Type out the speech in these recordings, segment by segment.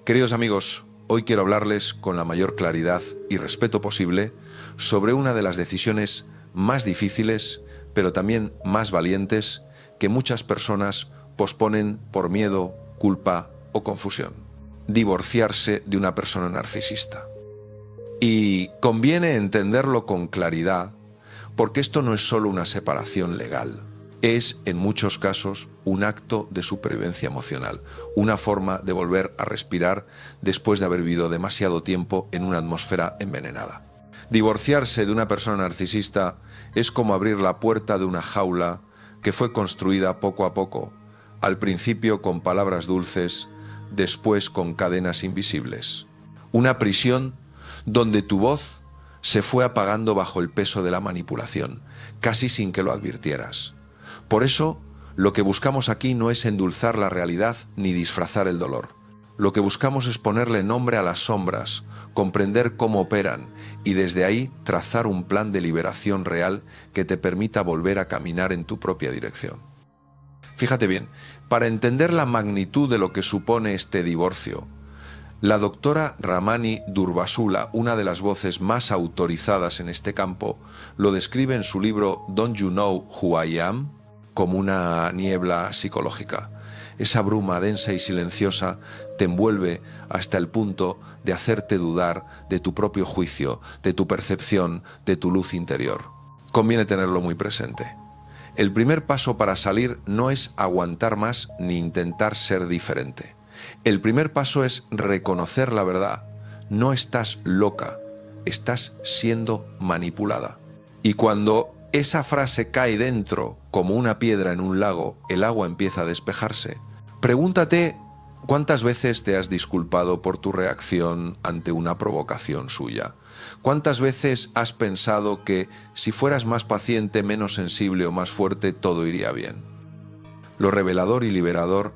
Queridos amigos, hoy quiero hablarles con la mayor claridad y respeto posible sobre una de las decisiones más difíciles, pero también más valientes, que muchas personas posponen por miedo, culpa o confusión: divorciarse de una persona narcisista. Y conviene entenderlo con claridad, porque esto no es solo una separación legal. Es, en muchos casos, un acto de supervivencia emocional, una forma de volver a respirar después de haber vivido demasiado tiempo en una atmósfera envenenada. Divorciarse de una persona narcisista es como abrir la puerta de una jaula que fue construida poco a poco, al principio con palabras dulces, después con cadenas invisibles. Una prisión donde tu voz se fue apagando bajo el peso de la manipulación, casi sin que lo advirtieras. Por eso, lo que buscamos aquí no es endulzar la realidad ni disfrazar el dolor. Lo que buscamos es ponerle nombre a las sombras, comprender cómo operan y desde ahí trazar un plan de liberación real que te permita volver a caminar en tu propia dirección. Fíjate bien, para entender la magnitud de lo que supone este divorcio, la doctora Ramani Durvasula, una de las voces más autorizadas en este campo, lo describe en su libro Don't You Know Who I Am? Como una niebla psicológica. Esa bruma densa y silenciosa te envuelve hasta el punto de hacerte dudar de tu propio juicio, de tu percepción, de tu luz interior. Conviene tenerlo muy presente. El primer paso para salir no es aguantar más ni intentar ser diferente. El primer paso es reconocer la verdad. No estás loca, estás siendo manipulada. Y cuando esa frase cae dentro como una piedra en un lago, el agua empieza a despejarse. Pregúntate cuántas veces te has disculpado por tu reacción ante una provocación suya. ¿Cuántas veces has pensado que si fueras más paciente, menos sensible o más fuerte, todo iría bien? Lo revelador y liberador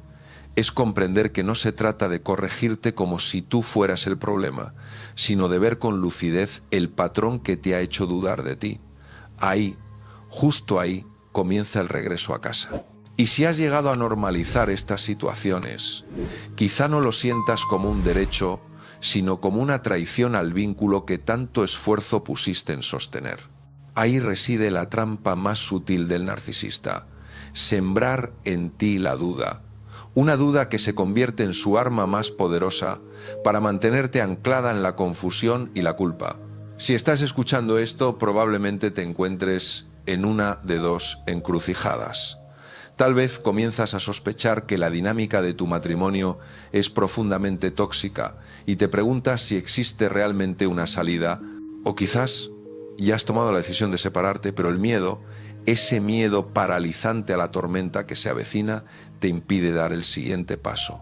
es comprender que no se trata de corregirte como si tú fueras el problema, sino de ver con lucidez el patrón que te ha hecho dudar de ti. Ahí, justo ahí, comienza el regreso a casa. Y si has llegado a normalizar estas situaciones, quizá no lo sientas como un derecho, sino como una traición al vínculo que tanto esfuerzo pusiste en sostener. Ahí reside la trampa más sutil del narcisista: sembrar en ti la duda. Una duda que se convierte en su arma más poderosa para mantenerte anclada en la confusión y la culpa. Si estás escuchando esto, probablemente te encuentres en una de dos encrucijadas. Tal vez comienzas a sospechar que la dinámica de tu matrimonio es profundamente tóxica y te preguntas si existe realmente una salida, o quizás ya has tomado la decisión de separarte, pero el miedo, ese miedo paralizante a la tormenta que se avecina, te impide dar el siguiente paso.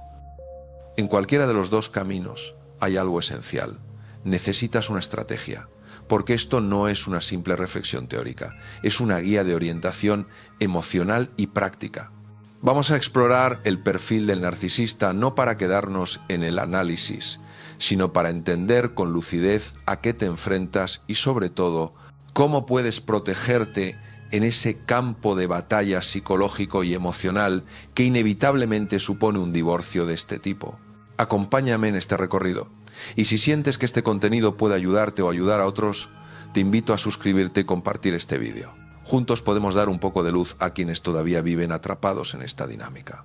En cualquiera de los dos caminos hay algo esencial. Necesitas una estrategia, porque esto no es una simple reflexión teórica, es una guía de orientación emocional y práctica. Vamos a explorar el perfil del narcisista no para quedarnos en el análisis, sino para entender con lucidez a qué te enfrentas y sobre todo cómo puedes protegerte en ese campo de batalla psicológico y emocional que inevitablemente supone un divorcio de este tipo. Acompáñame en este recorrido. Y si sientes que este contenido puede ayudarte o ayudar a otros, te invito a suscribirte y compartir este vídeo. Juntos podemos dar un poco de luz a quienes todavía viven atrapados en esta dinámica.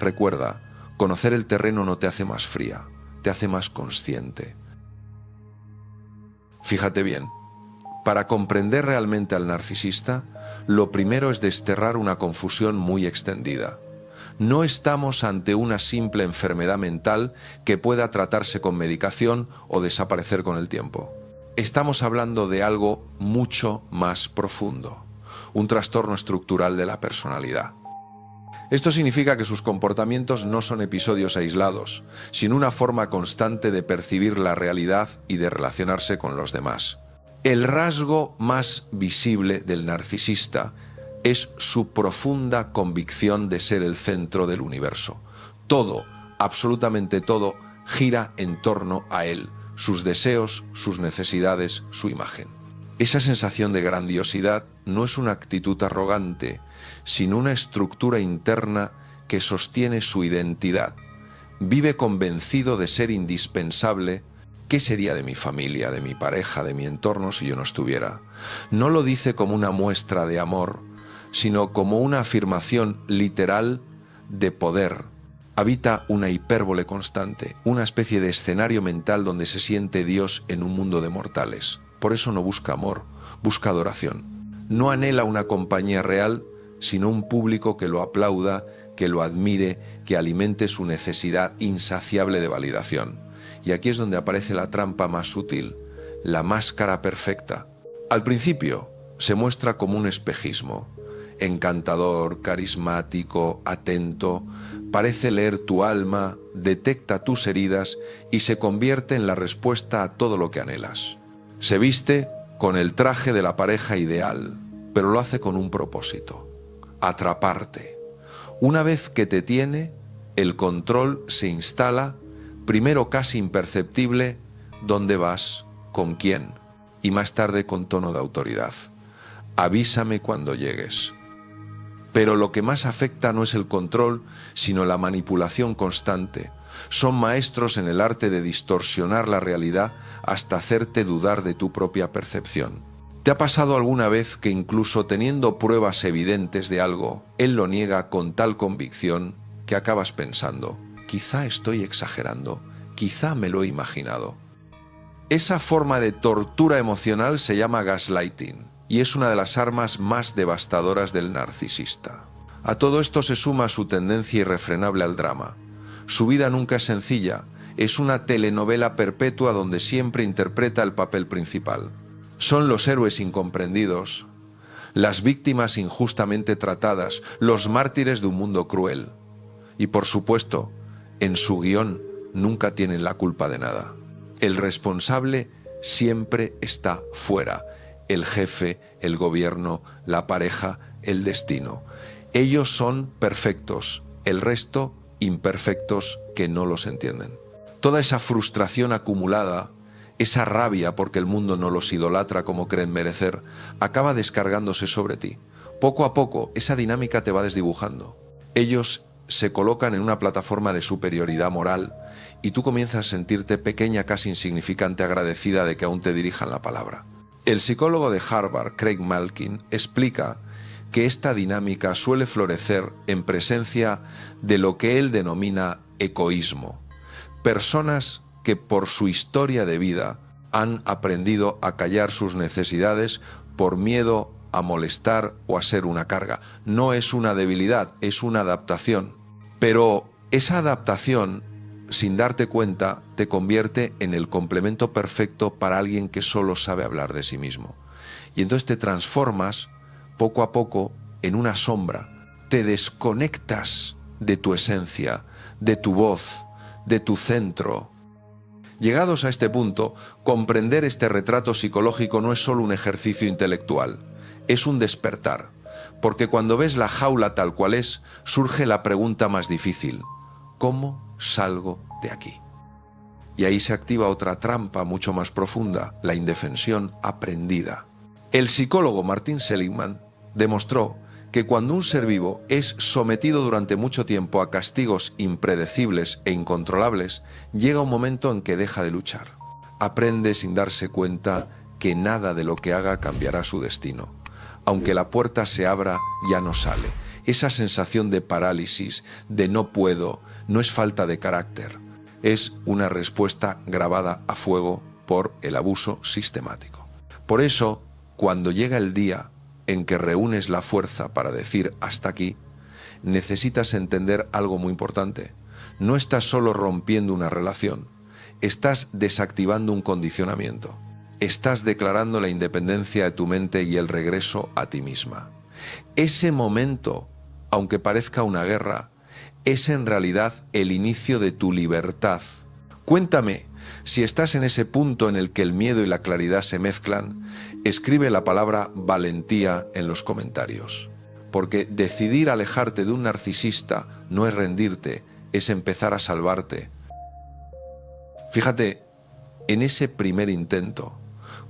Recuerda, conocer el terreno no te hace más fría, te hace más consciente. Fíjate bien, para comprender realmente al narcisista, lo primero es desterrar una confusión muy extendida. No estamos ante una simple enfermedad mental que pueda tratarse con medicación o desaparecer con el tiempo. Estamos hablando de algo mucho más profundo, un trastorno estructural de la personalidad. Esto significa que sus comportamientos no son episodios aislados, sino una forma constante de percibir la realidad y de relacionarse con los demás. El rasgo más visible del narcisista es su profunda convicción de ser el centro del universo. Todo, absolutamente todo, gira en torno a él, sus deseos, sus necesidades, su imagen. Esa sensación de grandiosidad no es una actitud arrogante, sino una estructura interna que sostiene su identidad. vive convencido de ser indispensable. ¿Qué sería de mi familia, de mi pareja, de mi entorno si yo no estuviera? No lo dice como una muestra de amor, sino como una afirmación literal de poder. Habita una hipérbole constante, una especie de escenario mental donde se siente Dios en un mundo de mortales. Por eso no busca amor, busca adoración. No anhela una compañía real, sino un público que lo aplauda, que lo admire, que alimente su necesidad insaciable de validación. Y aquí es donde aparece la trampa más sutil, la máscara perfecta. Al principio se muestra como un espejismo, encantador, carismático, atento, parece leer tu alma, detecta tus heridas y se convierte en la respuesta a todo lo que anhelas. Se viste con el traje de la pareja ideal, pero lo hace con un propósito: atraparte. Una vez que te tiene, el control se instala, primero casi imperceptible, ¿dónde vas? ¿Con quién? Y más tarde con tono de autoridad: avísame cuando llegues. Pero lo que más afecta no es el control, sino la manipulación constante. Son maestros en el arte de distorsionar la realidad hasta hacerte dudar de tu propia percepción. ¿Te ha pasado alguna vez que incluso teniendo pruebas evidentes de algo, él lo niega con tal convicción que acabas pensando, quizá estoy exagerando, quizá me lo he imaginado? Esa forma de tortura emocional se llama gaslighting y es una de las armas más devastadoras del narcisista. A todo esto se suma su tendencia irrefrenable al drama. Su vida nunca es sencilla, es una telenovela perpetua donde siempre interpreta el papel principal. Son los héroes incomprendidos, las víctimas injustamente tratadas, los mártires de un mundo cruel. Y por supuesto, en su guión nunca tienen la culpa de nada. El responsable siempre está fuera: el jefe, el gobierno, la pareja, el destino. Ellos son perfectos, el resto imperfectos que no los entienden. Toda esa frustración acumulada, esa rabia porque el mundo no los idolatra como creen merecer, acaba descargándose sobre ti. Poco a poco esa dinámica te va desdibujando. Ellos se colocan en una plataforma de superioridad moral y tú comienzas a sentirte pequeña, casi insignificante, agradecida de que aún te dirijan la palabra. El psicólogo de Harvard, Craig Malkin, explica que esta dinámica suele florecer en presencia de lo que él denomina egoísmo. Personas que por su historia de vida han aprendido a callar sus necesidades por miedo a molestar o a ser una carga. No es una debilidad, es una adaptación. Pero esa adaptación, sin darte cuenta, te convierte en el complemento perfecto para alguien que solo sabe hablar de sí mismo. Y entonces te transformas poco a poco en una sombra. Te desconectas de tu esencia, de tu voz, de tu centro. Llegados a este punto, comprender este retrato psicológico no es solo un ejercicio intelectual, es un despertar, porque cuando ves la jaula tal cual es, surge la pregunta más difícil: ¿cómo salgo de aquí? Y ahí se activa otra trampa mucho más profunda, la indefensión aprendida. El psicólogo Martin Seligman demostró que cuando un ser vivo es sometido durante mucho tiempo a castigos impredecibles e incontrolables, llega un momento en que deja de luchar. Aprende sin darse cuenta que nada de lo que haga cambiará su destino. Aunque la puerta se abra, ya no sale. Esa sensación de parálisis, de no puedo, no es falta de carácter. Es una respuesta grabada a fuego por el abuso sistemático. Por eso, cuando llega el día en que reúnes la fuerza para decir hasta aquí, necesitas entender algo muy importante. No estás solo rompiendo una relación, estás desactivando un condicionamiento. Estás declarando la independencia de tu mente y el regreso a ti misma. Ese momento, aunque parezca una guerra, es en realidad el inicio de tu libertad. Cuéntame, si estás en ese punto en el que el miedo y la claridad se mezclan, escribe la palabra valentía en los comentarios. Porque decidir alejarte de un narcisista no es rendirte, es empezar a salvarte. Fíjate, en ese primer intento,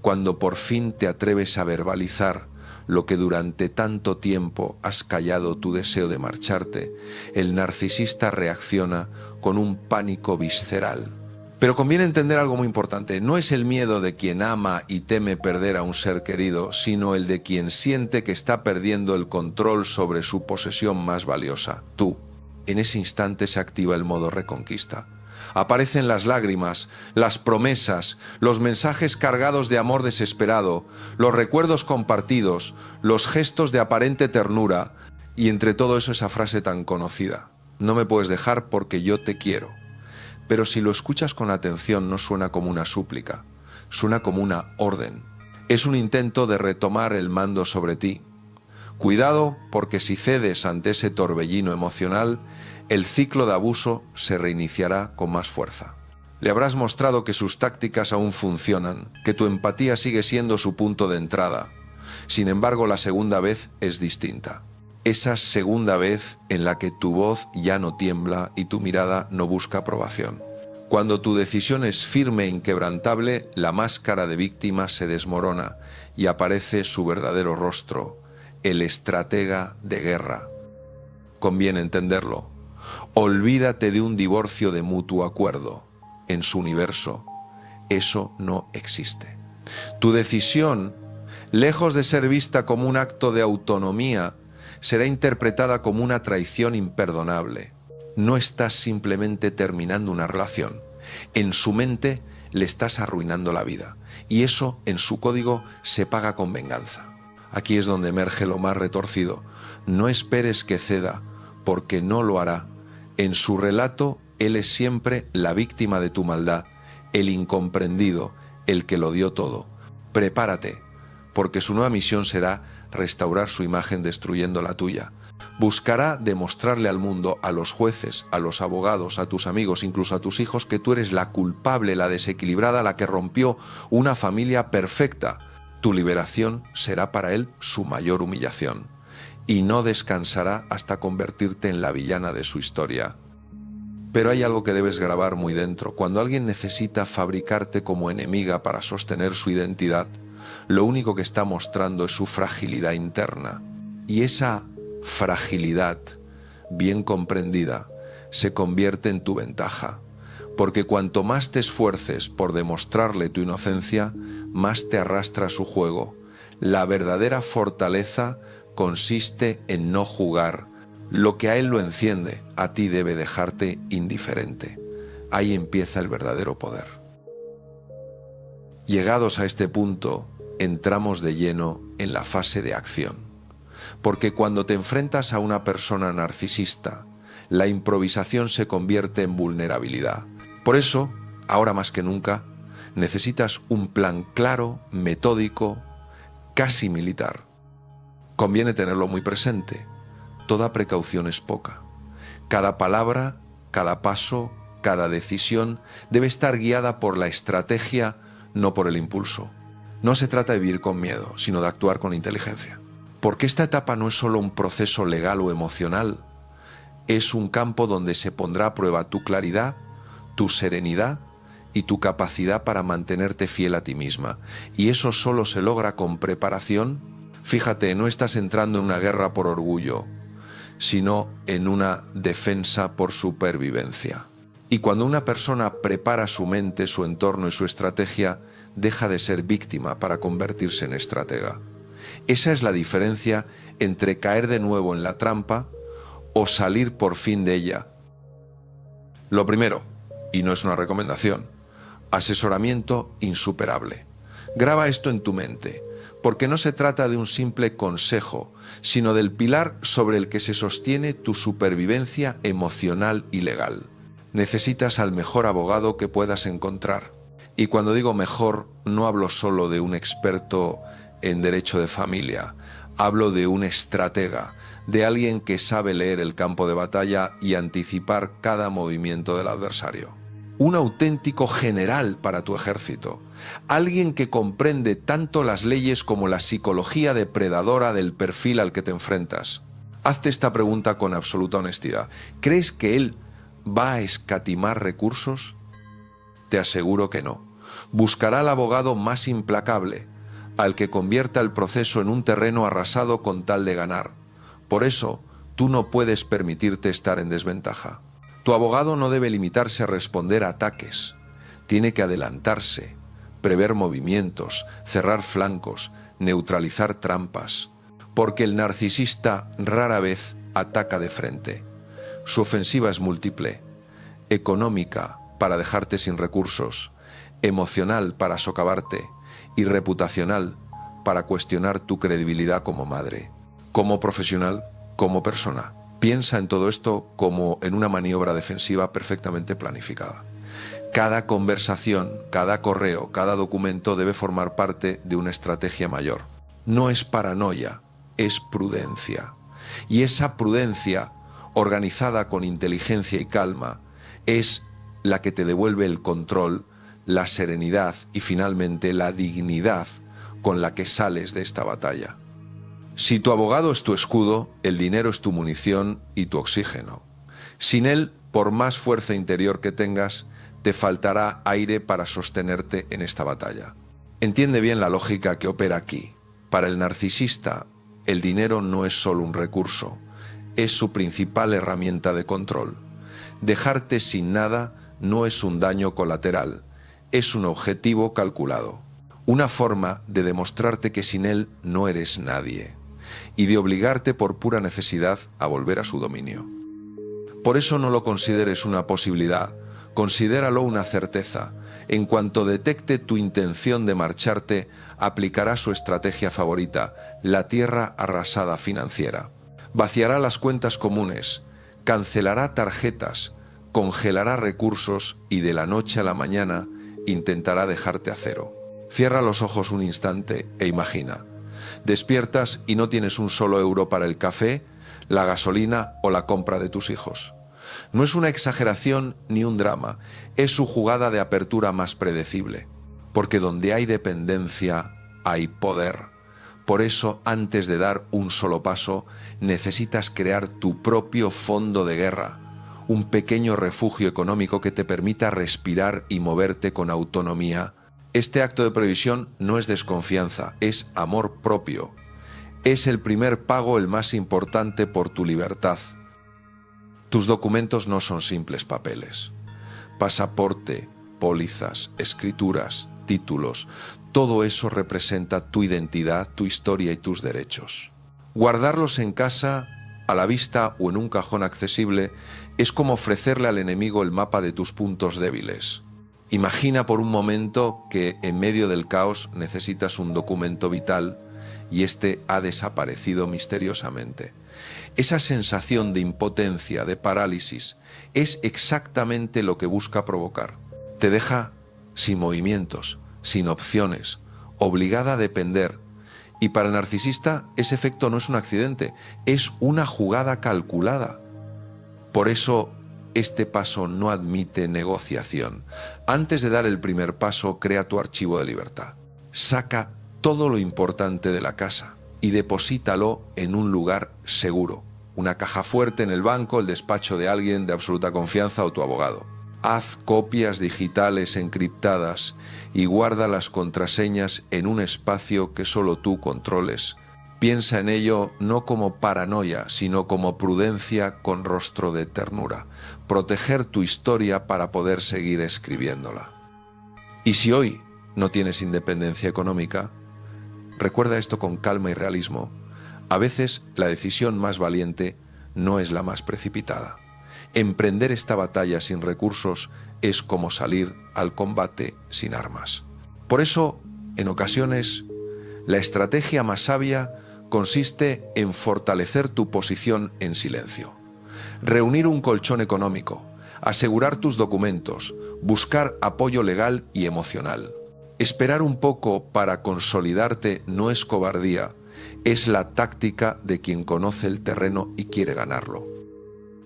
cuando por fin te atreves a verbalizar lo que durante tanto tiempo has callado tu deseo de marcharte, el narcisista reacciona con un pánico visceral. Pero conviene entender algo muy importante. No es el miedo de quien ama y teme perder a un ser querido, sino el de quien siente que está perdiendo el control sobre su posesión más valiosa, tú. En ese instante se activa el modo reconquista. Aparecen las lágrimas, las promesas, los mensajes cargados de amor desesperado, los recuerdos compartidos, los gestos de aparente ternura y entre todo eso esa frase tan conocida: no me puedes dejar porque yo te quiero. Pero si lo escuchas con atención no suena como una súplica, suena como una orden. Es un intento de retomar el mando sobre ti. Cuidado, porque si cedes ante ese torbellino emocional, el ciclo de abuso se reiniciará con más fuerza. Le habrás mostrado que sus tácticas aún funcionan, que tu empatía sigue siendo su punto de entrada. Sin embargo, la segunda vez es distinta. Esa segunda vez en la que tu voz ya no tiembla y tu mirada no busca aprobación. Cuando tu decisión es firme e inquebrantable, la máscara de víctima se desmorona y aparece su verdadero rostro, el estratega de guerra. Conviene entenderlo. Olvídate de un divorcio de mutuo acuerdo. En su universo, eso no existe. Tu decisión, lejos de ser vista como un acto de autonomía, será interpretada como una traición imperdonable. No estás simplemente terminando una relación. En su mente le estás arruinando la vida. Y eso, en su código, se paga con venganza. Aquí es donde emerge lo más retorcido. No esperes que ceda, porque no lo hará. En su relato, él es siempre la víctima de tu maldad, el incomprendido, el que lo dio todo. Prepárate, porque su nueva misión será restaurar su imagen destruyendo la tuya. Buscará demostrarle al mundo, a los jueces, a los abogados, a tus amigos, incluso a tus hijos, que tú eres la culpable, la desequilibrada, la que rompió una familia perfecta. Tu liberación será para él su mayor humillación. Y no descansará hasta convertirte en la villana de su historia. Pero hay algo que debes grabar muy dentro. Cuando alguien necesita fabricarte como enemiga para sostener su identidad, lo único que está mostrando es su fragilidad interna. Y esa fragilidad, bien comprendida, se convierte en tu ventaja. Porque cuanto más te esfuerces por demostrarle tu inocencia, más te arrastra a su juego. La verdadera fortaleza consiste en no jugar. Lo que a él lo enciende, a ti debe dejarte indiferente. Ahí empieza el verdadero poder. Llegados a este punto, entramos de lleno en la fase de acción. Porque cuando te enfrentas a una persona narcisista, la improvisación se convierte en vulnerabilidad. Por eso, ahora más que nunca, necesitas un plan claro, metódico, casi militar. Conviene tenerlo muy presente. Toda precaución es poca. Cada palabra, cada paso, cada decisión debe estar guiada por la estrategia, no por el impulso. No se trata de vivir con miedo, sino de actuar con inteligencia. Porque esta etapa no es solo un proceso legal o emocional, es un campo donde se pondrá a prueba tu claridad, tu serenidad y tu capacidad para mantenerte fiel a ti misma. Y eso solo se logra con preparación. Fíjate, no estás entrando en una guerra por orgullo, sino en una defensa por supervivencia. Y cuando una persona prepara su mente, su entorno y su estrategia, deja de ser víctima para convertirse en estratega. Esa es la diferencia entre caer de nuevo en la trampa o salir por fin de ella. Lo primero, y no es una recomendación, asesoramiento insuperable. Graba esto en tu mente, porque no se trata de un simple consejo, sino del pilar sobre el que se sostiene tu supervivencia emocional y legal. Necesitas al mejor abogado que puedas encontrar. Y cuando digo mejor, no hablo solo de un experto en derecho de familia, hablo de un estratega, de alguien que sabe leer el campo de batalla y anticipar cada movimiento del adversario. Un auténtico general para tu ejército, alguien que comprende tanto las leyes como la psicología depredadora del perfil al que te enfrentas. Hazte esta pregunta con absoluta honestidad. ¿Crees que él va a escatimar recursos? Te aseguro que no. Buscará al abogado más implacable, al que convierta el proceso en un terreno arrasado con tal de ganar. Por eso, tú no puedes permitirte estar en desventaja. Tu abogado no debe limitarse a responder a ataques. Tiene que adelantarse, prever movimientos, cerrar flancos, neutralizar trampas, porque el narcisista rara vez ataca de frente. Su ofensiva es múltiple: económica, para dejarte sin recursos; emocional, para socavarte; y reputacional, para cuestionar tu credibilidad como madre, como profesional, como persona. Piensa en todo esto como en una maniobra defensiva perfectamente planificada. Cada conversación, cada correo, cada documento debe formar parte de una estrategia mayor. No es paranoia, es prudencia. Y esa prudencia, organizada con inteligencia y calma, es la que te devuelve el control, la serenidad y finalmente la dignidad con la que sales de esta batalla. Si tu abogado es tu escudo, el dinero es tu munición y tu oxígeno. Sin él, por más fuerza interior que tengas, te faltará aire para sostenerte en esta batalla. Entiende bien la lógica que opera aquí. Para el narcisista, el dinero no es solo un recurso, es su principal herramienta de control. Dejarte sin nada no es un daño colateral, es un objetivo calculado, una forma de demostrarte que sin él no eres nadie y de obligarte por pura necesidad a volver a su dominio. Por eso no lo consideres una posibilidad, considéralo una certeza. En cuanto detecte tu intención de marcharte, aplicará su estrategia favorita, la tierra arrasada financiera. Vaciará las cuentas comunes, cancelará tarjetas, congelará recursos y de la noche a la mañana intentará dejarte a cero. Cierra los ojos un instante e imagina. Despiertas y no tienes un solo euro para el café, la gasolina o la compra de tus hijos. No es una exageración ni un drama, es su jugada de apertura más predecible, porque donde hay dependencia hay poder. Por eso, antes de dar un solo paso, necesitas crear tu propio fondo de guerra, un pequeño refugio económico que te permita respirar y moverte con autonomía. Este acto de previsión no es desconfianza, es amor propio. Es el primer pago, el más importante, por tu libertad. Tus documentos no son simples papeles. Pasaporte, pólizas, escrituras, títulos, todo eso representa tu identidad, tu historia y tus derechos. Guardarlos en casa, a la vista o en un cajón accesible, es como ofrecerle al enemigo el mapa de tus puntos débiles. Imagina por un momento que en medio del caos necesitas un documento vital y este ha desaparecido misteriosamente. Esa sensación de impotencia, de parálisis, es exactamente lo que busca provocar. Te deja sin movimientos, sin opciones, obligada a depender. Y para el narcisista ese efecto no es un accidente, es una jugada calculada. Por eso este paso no admite negociación. Antes de dar el primer paso, crea tu archivo de libertad. Saca todo lo importante de la casa y deposítalo en un lugar seguro. Una caja fuerte en el banco, el despacho de alguien de absoluta confianza o tu abogado. Haz copias digitales encriptadas y guarda las contraseñas en un espacio que solo tú controles. Piensa en ello no como paranoia, sino como prudencia con rostro de ternura. Proteger tu historia para poder seguir escribiéndola. Y si hoy no tienes independencia económica, recuerda esto con calma y realismo. A veces la decisión más valiente no es la más precipitada. Emprender esta batalla sin recursos es como salir al combate sin armas. Por eso, en ocasiones, la estrategia más sabia consiste en fortalecer tu posición en silencio, reunir un colchón económico, asegurar tus documentos, buscar apoyo legal y emocional. Esperar un poco para consolidarte no es cobardía, es la táctica de quien conoce el terreno y quiere ganarlo.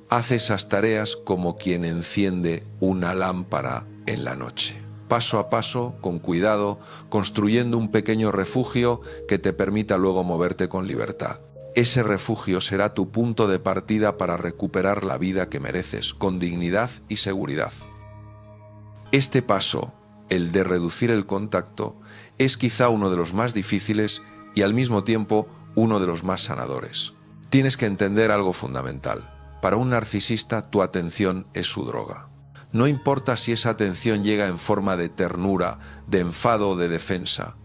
Haz esas tareas como quien enciende una lámpara en la noche. Paso a paso, con cuidado, construyendo un pequeño refugio que te permita luego moverte con libertad. Ese refugio será tu punto de partida para recuperar la vida que mereces, con dignidad y seguridad. Este paso, el de reducir el contacto, es quizá uno de los más difíciles y al mismo tiempo uno de los más sanadores. Tienes que entender algo fundamental. Para un narcisista, tu atención es su droga. No importa si esa atención llega en forma de ternura, de enfado o de defensa.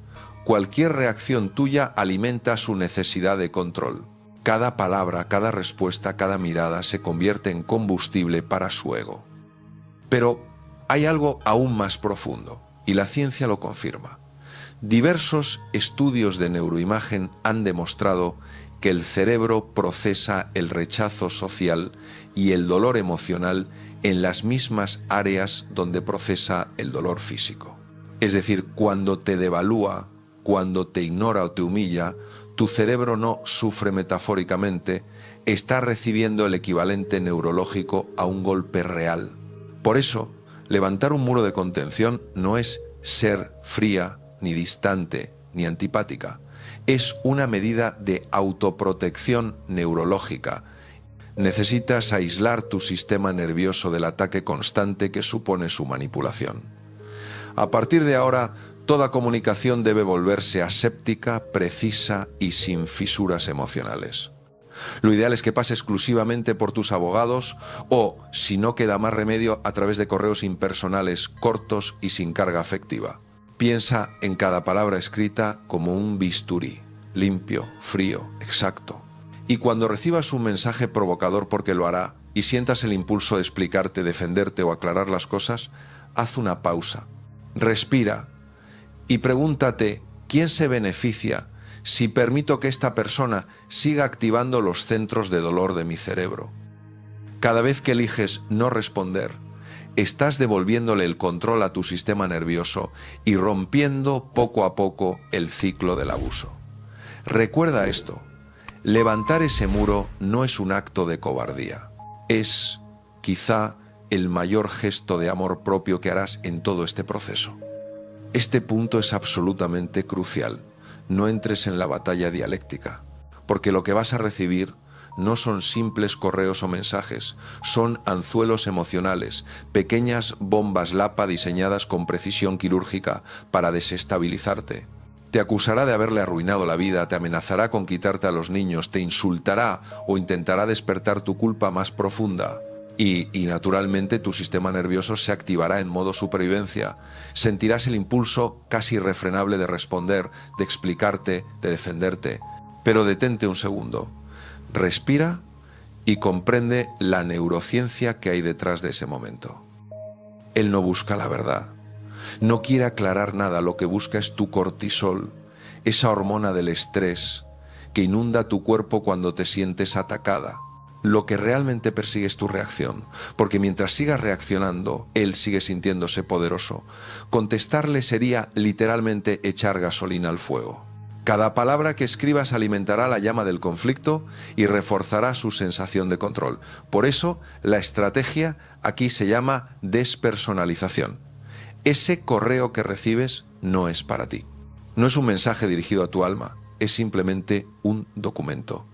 Cualquier reacción tuya alimenta su necesidad de control. Cada palabra, cada respuesta, cada mirada se convierte en combustible para su ego. Pero hay algo aún más profundo, y la ciencia lo confirma. Diversos estudios de neuroimagen han demostrado que el cerebro procesa el rechazo social y el dolor emocional en las mismas áreas donde procesa el dolor físico. Es decir, cuando te devalúa, cuando te ignora o te humilla, tu cerebro no sufre metafóricamente, está recibiendo el equivalente neurológico a un golpe real. Por eso, levantar un muro de contención no es ser fría, ni distante, ni antipática. Es una medida de autoprotección neurológica. Necesitas aislar tu sistema nervioso del ataque constante que supone su manipulación. A partir de ahora, toda comunicación debe volverse aséptica, precisa y sin fisuras emocionales. Lo ideal es que pase exclusivamente por tus abogados o, si no queda más remedio, a través de correos impersonales, cortos y sin carga afectiva. Piensa en cada palabra escrita como un bisturí, limpio, frío, exacto. Y cuando recibas un mensaje provocador, porque lo hará, y sientas el impulso de explicarte, defenderte o aclarar las cosas, haz una pausa, respira y pregúntate, ¿quién se beneficia si permito que esta persona siga activando los centros de dolor de mi cerebro? Cada vez que eliges no responder, estás devolviéndole el control a tu sistema nervioso y rompiendo poco a poco el ciclo del abuso. Recuerda esto, levantar ese muro no es un acto de cobardía, es quizá el mayor gesto de amor propio que harás en todo este proceso. Este punto es absolutamente crucial. No entres en la batalla dialéctica, porque lo que vas a recibir no son simples correos o mensajes, son anzuelos emocionales, pequeñas bombas lapa diseñadas con precisión quirúrgica para desestabilizarte. Te acusará de haberle arruinado la vida, te amenazará con quitarte a los niños, te insultará o intentará despertar tu culpa más profunda. Y naturalmente tu sistema nervioso se activará en modo supervivencia. Sentirás el impulso casi irrefrenable de responder, de explicarte, de defenderte. Pero detente un segundo. Respira y comprende la neurociencia que hay detrás de ese momento. Él no busca la verdad. No quiere aclarar nada, lo que busca es tu cortisol, esa hormona del estrés que inunda tu cuerpo cuando te sientes atacada. Lo que realmente persigue es tu reacción, porque mientras sigas reaccionando, él sigue sintiéndose poderoso. Contestarle sería literalmente echar gasolina al fuego. Cada palabra que escribas alimentará la llama del conflicto y reforzará su sensación de control. Por eso, la estrategia aquí se llama despersonalización. Ese correo que recibes no es para ti. No es un mensaje dirigido a tu alma, es simplemente un documento.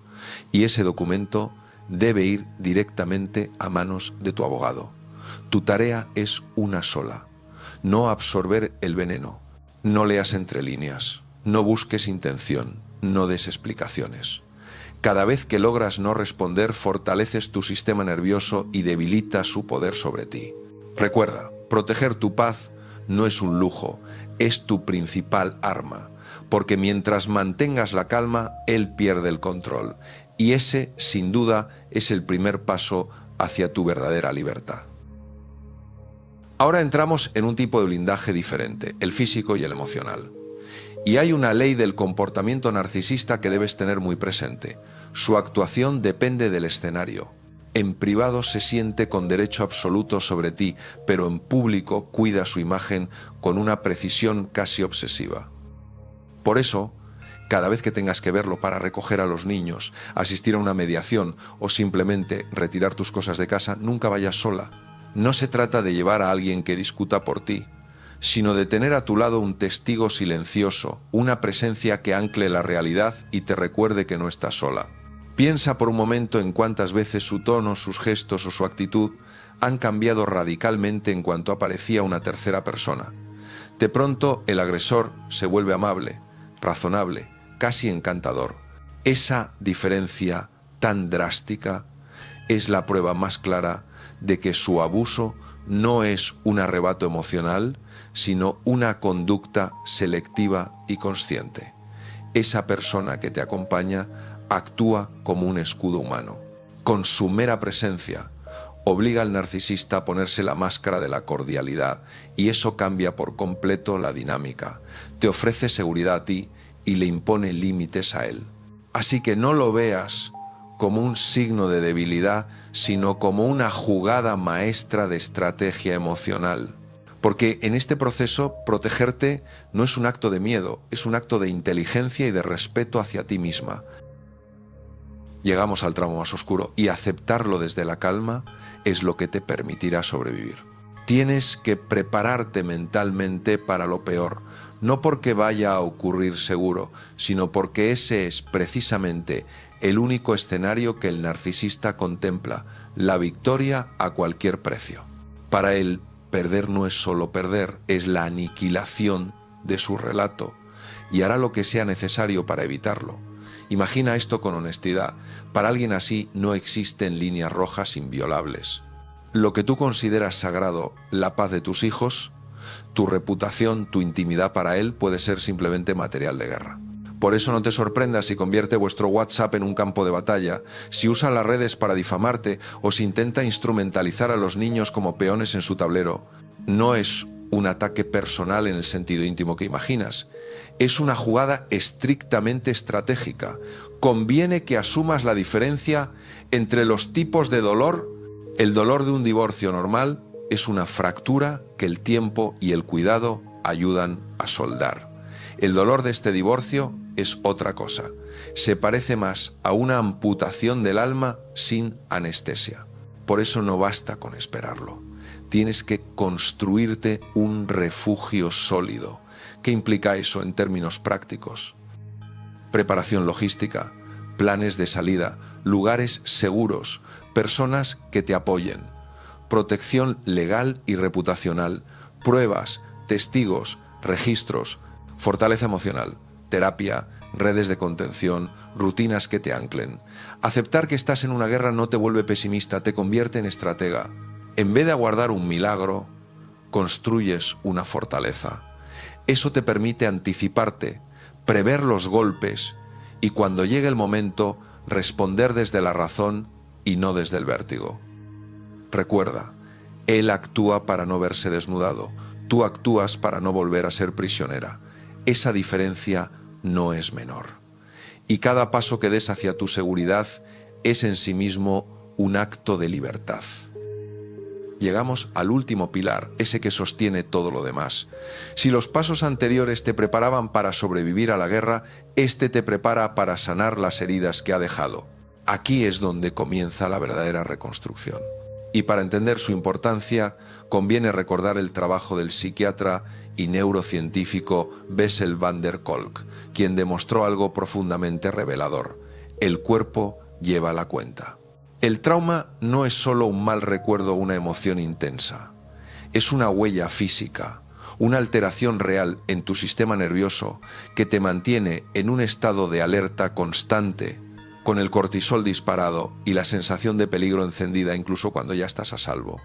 Y ese documento debe ir directamente a manos de tu abogado. Tu tarea es una sola: no absorber el veneno, no leas entre líneas, no busques intención, no des explicaciones. Cada vez que logras no responder, fortaleces tu sistema nervioso y debilitas su poder sobre ti. Recuerda, proteger tu paz no es un lujo, es tu principal arma, porque mientras mantengas la calma, él pierde el control. Y ese, sin duda, es el primer paso hacia tu verdadera libertad. Ahora entramos en un tipo de blindaje diferente, el físico y el emocional. Y hay una ley del comportamiento narcisista que debes tener muy presente. Su actuación depende del escenario. En privado se siente con derecho absoluto sobre ti, pero en público cuida su imagen con una precisión casi obsesiva. Por eso, cada vez que tengas que verlo para recoger a los niños, asistir a una mediación o simplemente retirar tus cosas de casa, nunca vayas sola. No se trata de llevar a alguien que discuta por ti, sino de tener a tu lado un testigo silencioso, una presencia que ancle la realidad y te recuerde que no estás sola. Piensa por un momento en cuántas veces su tono, sus gestos o su actitud han cambiado radicalmente en cuanto aparecía una tercera persona. De pronto el agresor se vuelve amable, razonable, casi encantador. Esa diferencia tan drástica es la prueba más clara de que su abuso no es un arrebato emocional, sino una conducta selectiva y consciente. Esa persona que te acompaña actúa como un escudo humano. Con su mera presencia, obliga al narcisista a ponerse la máscara de la cordialidad y eso cambia por completo la dinámica. Te ofrece seguridad a ti y le impone límites a él. Así que no lo veas como un signo de debilidad, sino como una jugada maestra de estrategia emocional. Porque en este proceso protegerte no es un acto de miedo, es un acto de inteligencia y de respeto hacia ti misma. Llegamos al tramo más oscuro y aceptarlo desde la calma es lo que te permitirá sobrevivir. Tienes que prepararte mentalmente para lo peor, no porque vaya a ocurrir seguro, sino porque ese es precisamente el único escenario que el narcisista contempla, la victoria a cualquier precio. Para él, perder no es solo perder, es la aniquilación de su relato y hará lo que sea necesario para evitarlo. Imagina esto con honestidad. Para alguien así no existen líneas rojas inviolables. Lo que tú consideras sagrado, la paz de tus hijos, tu reputación, tu intimidad para él puede ser simplemente material de guerra. Por eso no te sorprendas si convierte vuestro WhatsApp en un campo de batalla, si usa las redes para difamarte o si intenta instrumentalizar a los niños como peones en su tablero. No es un ataque personal en el sentido íntimo que imaginas. Es una jugada estrictamente estratégica. Conviene que asumas la diferencia entre los tipos de dolor. El dolor de un divorcio normal es una fractura que el tiempo y el cuidado ayudan a soldar. El dolor de este divorcio es otra cosa. Se parece más a una amputación del alma sin anestesia. Por eso no basta con esperarlo. Tienes que construirte un refugio sólido. ¿Qué implica eso en términos prácticos? Preparación logística, planes de salida, lugares seguros, personas que te apoyen, protección legal y reputacional, pruebas, testigos, registros, fortaleza emocional, terapia, redes de contención, rutinas que te anclen. Aceptar que estás en una guerra no te vuelve pesimista, te convierte en estratega. En vez de aguardar un milagro, construyes una fortaleza. Eso te permite anticiparte, prever los golpes y cuando llegue el momento, responder desde la razón y no desde el vértigo. Recuerda, él actúa para no verse desnudado, tú actúas para no volver a ser prisionera. Esa diferencia no es menor. Y cada paso que des hacia tu seguridad es en sí mismo un acto de libertad. Llegamos al último pilar, ese que sostiene todo lo demás. Si los pasos anteriores te preparaban para sobrevivir a la guerra, este te prepara para sanar las heridas que ha dejado. Aquí es donde comienza la verdadera reconstrucción. Y para entender su importancia, conviene recordar el trabajo del psiquiatra y neurocientífico Bessel van der Kolk, quien demostró algo profundamente revelador. El cuerpo lleva la cuenta. El trauma no es solo un mal recuerdo o una emoción intensa. Es una huella física, una alteración real en tu sistema nervioso que te mantiene en un estado de alerta constante, con el cortisol disparado y la sensación de peligro encendida incluso cuando ya estás a salvo.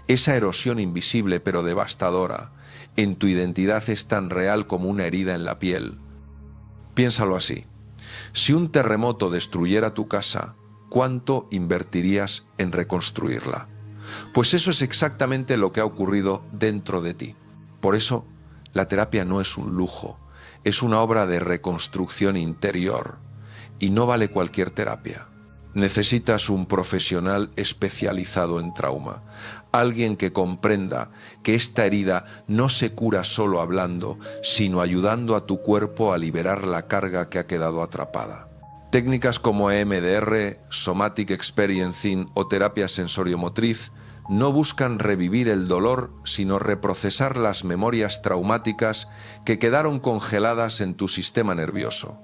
Esa erosión invisible pero devastadora en tu identidad es tan real como una herida en la piel. Piénsalo así. Si un terremoto destruyera tu casa, ¿cuánto invertirías en reconstruirla? Pues eso es exactamente lo que ha ocurrido dentro de ti. Por eso, la terapia no es un lujo, es una obra de reconstrucción interior y no vale cualquier terapia. Necesitas un profesional especializado en trauma, alguien que comprenda que esta herida no se cura solo hablando, sino ayudando a tu cuerpo a liberar la carga que ha quedado atrapada. Técnicas como EMDR, Somatic Experiencing o terapia sensoriomotriz no buscan revivir el dolor, sino reprocesar las memorias traumáticas que quedaron congeladas en tu sistema nervioso.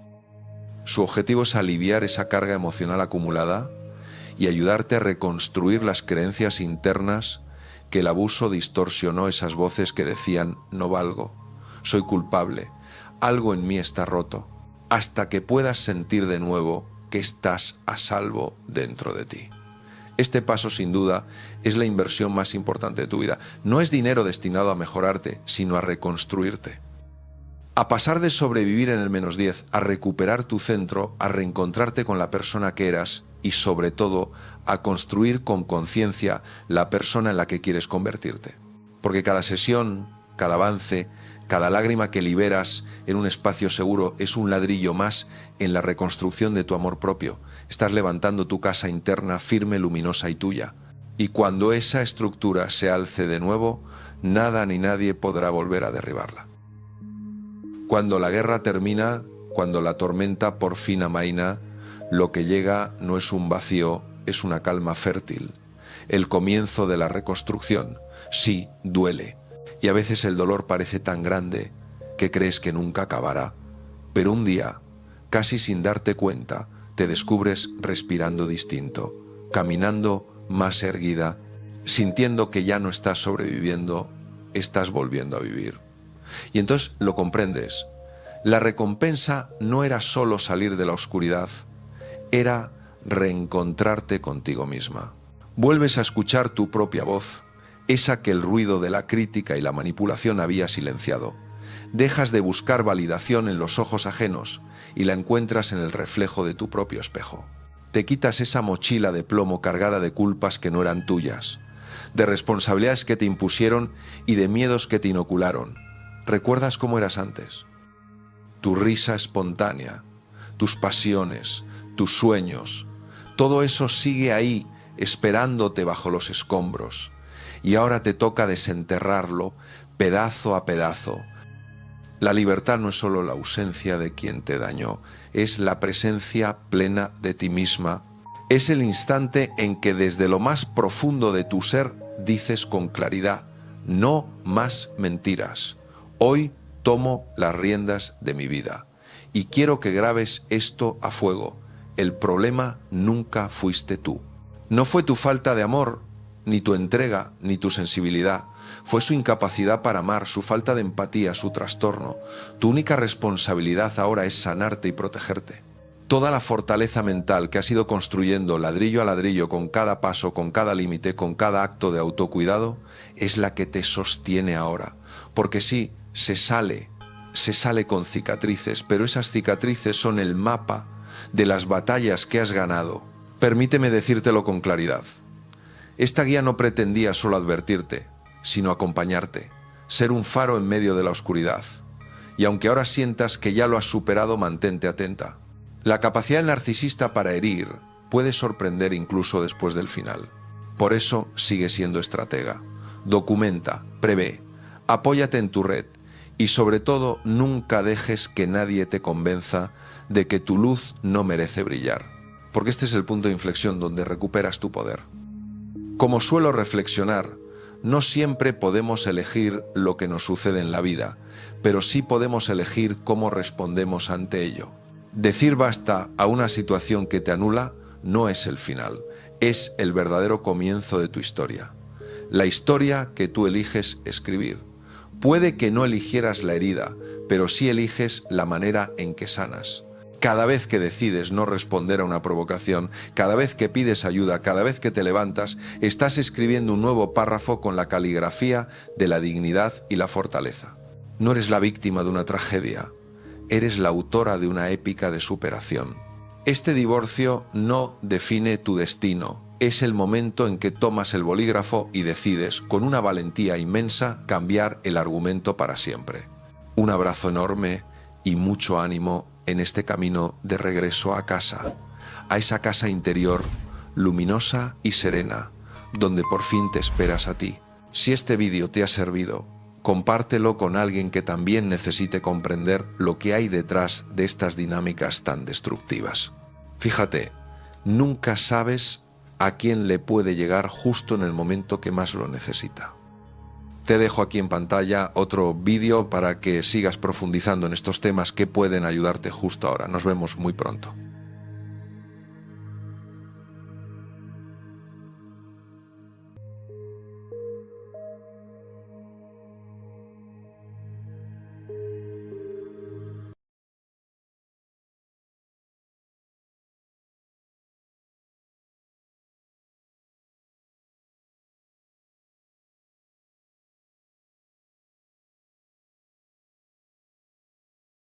Su objetivo es aliviar esa carga emocional acumulada y ayudarte a reconstruir las creencias internas que el abuso distorsionó esas voces que decían no valgo, soy culpable, algo en mí está roto, hasta que puedas sentir de nuevo que estás a salvo dentro de ti. Este paso, sin duda, es la inversión más importante de tu vida. No es dinero destinado a mejorarte, sino a reconstruirte. A pasar de sobrevivir en el -10, a recuperar tu centro, a reencontrarte con la persona que eras y, sobre todo, a construir con conciencia la persona en la que quieres convertirte. Porque cada sesión, cada avance, cada lágrima que liberas en un espacio seguro es un ladrillo más en la reconstrucción de tu amor propio. Estás levantando tu casa interna firme, luminosa y tuya. Y cuando esa estructura se alce de nuevo, nada ni nadie podrá volver a derribarla. Cuando la guerra termina, cuando la tormenta por fin amaina, lo que llega no es un vacío, es una calma fértil. El comienzo de la reconstrucción. Sí, duele. Y a veces el dolor parece tan grande que crees que nunca acabará. Pero un día, casi sin darte cuenta, te descubres respirando distinto, caminando más erguida, sintiendo que ya no estás sobreviviendo, estás volviendo a vivir. Y entonces lo comprendes. La recompensa no era solo salir de la oscuridad, era reencontrarte contigo misma. Vuelves a escuchar tu propia voz, esa que el ruido de la crítica y la manipulación había silenciado. Dejas de buscar validación en los ojos ajenos y la encuentras en el reflejo de tu propio espejo. Te quitas esa mochila de plomo cargada de culpas que no eran tuyas, de responsabilidades que te impusieron y de miedos que te inocularon. ¿Recuerdas cómo eras antes? Tu risa espontánea, tus pasiones, tus sueños, todo eso sigue ahí, esperándote bajo los escombros. Y ahora te toca desenterrarlo pedazo a pedazo. La libertad no es solo la ausencia de quien te dañó, es la presencia plena de ti misma. Es el instante en que desde lo más profundo de tu ser dices con claridad, no más mentiras. Hoy tomo las riendas de mi vida y quiero que grabes esto a fuego. El problema nunca fuiste tú. No fue tu falta de amor, ni tu entrega, ni tu sensibilidad. Fue su incapacidad para amar, su falta de empatía, su trastorno. Tu única responsabilidad ahora es sanarte y protegerte. Toda la fortaleza mental que has ido construyendo ladrillo a ladrillo con cada paso, con cada límite, con cada acto de autocuidado, es la que te sostiene ahora. Porque sí, se sale con cicatrices, pero esas cicatrices son el mapa de las batallas que has ganado. Permíteme decírtelo con claridad. Esta guía no pretendía solo advertirte, sino acompañarte, ser un faro en medio de la oscuridad. Y aunque ahora sientas que ya lo has superado, mantente atenta. La capacidad del narcisista para herir puede sorprender incluso después del final. Por eso sigue siendo estratega. Documenta, prevé, apóyate en tu red y sobre todo nunca dejes que nadie te convenza de que tu luz no merece brillar. Porque este es el punto de inflexión donde recuperas tu poder. Como suelo reflexionar, no siempre podemos elegir lo que nos sucede en la vida, pero sí podemos elegir cómo respondemos ante ello. Decir basta a una situación que te anula no es el final, es el verdadero comienzo de tu historia. La historia que tú eliges escribir. Puede que no eligieras la herida, pero sí eliges la manera en que sanas. Cada vez que decides no responder a una provocación, cada vez que pides ayuda, cada vez que te levantas, estás escribiendo un nuevo párrafo con la caligrafía de la dignidad y la fortaleza. No eres la víctima de una tragedia, eres la autora de una épica de superación. Este divorcio no define tu destino, es el momento en que tomas el bolígrafo y decides, con una valentía inmensa, cambiar el argumento para siempre. Un abrazo enorme y mucho ánimo en este camino de regreso a casa, a esa casa interior luminosa y serena, donde por fin te esperas a ti. Si este vídeo te ha servido, compártelo con alguien que también necesite comprender lo que hay detrás de estas dinámicas tan destructivas. Fíjate, nunca sabes a quién le puede llegar justo en el momento que más lo necesita. Te dejo aquí en pantalla otro vídeo para que sigas profundizando en estos temas que pueden ayudarte justo ahora. Nos vemos muy pronto.